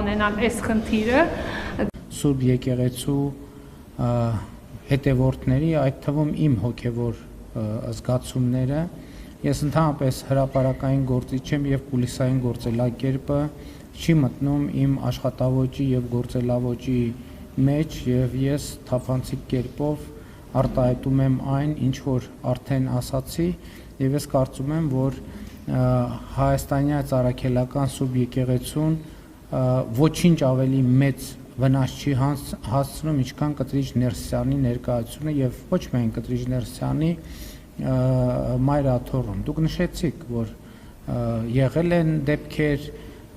ունենան այս խնդիրը։ Սուրբ եկեղեցու հետևորդների, այդ թվում իմ հոգևոր զգացումները, ես ընդհանրապես հրապարակային գործիչ եմ եւ կուլիսային գործելակերպը չի մտնում իմ աշխատավոճի եւ գործելավոճի մեջ եւ ես թափանցիկ կերպով արտահայտում եմ այն, ինչ որ արդեն ասացի եւ ես կարծում եմ, որ հայաստանյան առաքելական Սուրբ եկեղեցուն ոչինչ ավելի մեծ վնաս չի հասցնում, ինչքան Կտրիչ Ներսյանի ներկայությունը եւ ոչ միայն Կտրիչ Ներսյանի մայրաթոռում։ Դուք նշեցիք, որ եղել են դեպքեր,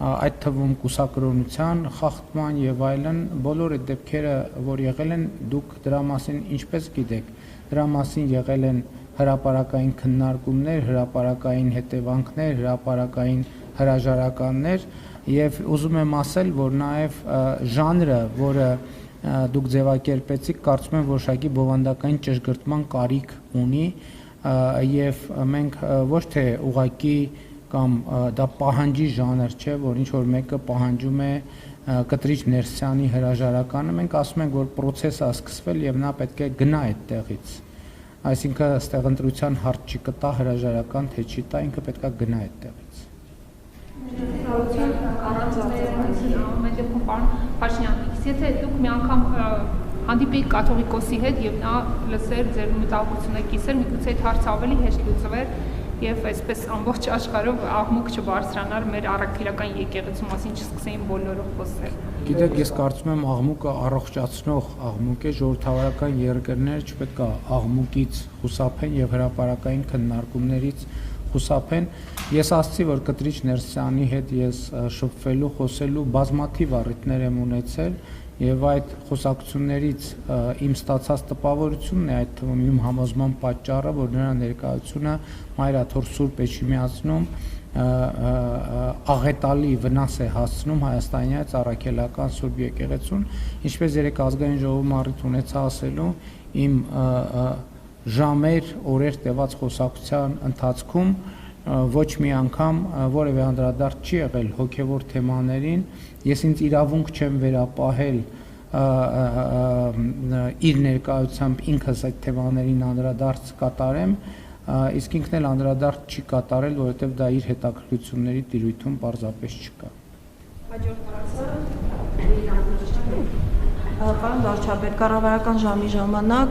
այդ թվում կուսակրոնության խախտման եւ այլն, բոլոր այդ դեպքերը, որ եղել են, դուք դրա մասին ինչպես գիտեք, դրա մասին եղել են հրապարակային քննարկումներ, հրապարակային հետևանքներ, հրապարակային հրաժարականներ եւ ուզում եմ ասել, որ նաեւ ժանրը, որը դուք ձևակերպեցիք, կարծում եմ, որ շակի բովանդակային ճշգրտման կարիք ունի եւ մենք ոչ թե ուղակի կամ դա պահանջի ժանր չէ, որ ինչ որ մեկը պահանջում է Կտրիչ Ներսյանի հրաժարականը, մենք ասում ենք, որ process-ը սկսվել եւ նա պետք է գնա այդ տեղից։ Այսինքն այստեղ ընտրության հարց չի կտա հրաժարական, թե չի տա, ինքը պետք է գնա այդ տեղից։ Ամեն դեպքում պարոն Փաշինյան, եթե դուք մի անգամ հանդիպեիք կաթողիկոսի հետ եւ նա լսեր ձեր մտահոգությունը կիսեր, միգուցե այդ հարցը ավելի հեշտ լուծվեր եւ այսպես ամբողջ աշխարհով աղմուկ չբարձրանար մեր առաքելական եկեղեցու մասին, չսկսեին բոլորը խոսել։ Գիտեք, ես կարծում եմ աղմուկը առողջացնող աղմուկ է, ժողովրդավարական երկրները չպետք է աղմուկից խուսափեն եւ հրապարակային քննարկումներից խուսափեն։ Ես ասացի, որ Կտրիչ Ներսյանի հետ ես շփվելու, խոսելու բազմաթիվ առիթներ եմ ունեցել եւ այդ խոսակցություններից իմ ստացած տպավորությունն է, այդ թվում իմ համոզման պատճառը, որ նրա ներկայությունը Մայրաթոռ Սուրբ Էջմիածնում աղետալի վնաս է հասցնում հայաստանյան առաքելական Սուրբ եկեղեցուն, ինչպես երեք ազգային ժողովում առիթ ունեցա ասելու, իմ ժամեր, օրեր տևած խոսակցության ընթացքում ոչ մի անգամ որևէ անդրադարձ չի եղել հոգևոր թեմաներին, ես ինձ իրավունք չեմ վերապահել իր ներկայությամբ ինքս այդ թեմաներին անդրադարձ կատարեմ, իսկ ինքն էլ անդրադարձ չի կատարել, որովհետև դա իր հետաքրքրությունների տիրույթում պարզապես չկա։ Պարոն վարչապետ, կառավարական ժամի ժամանակ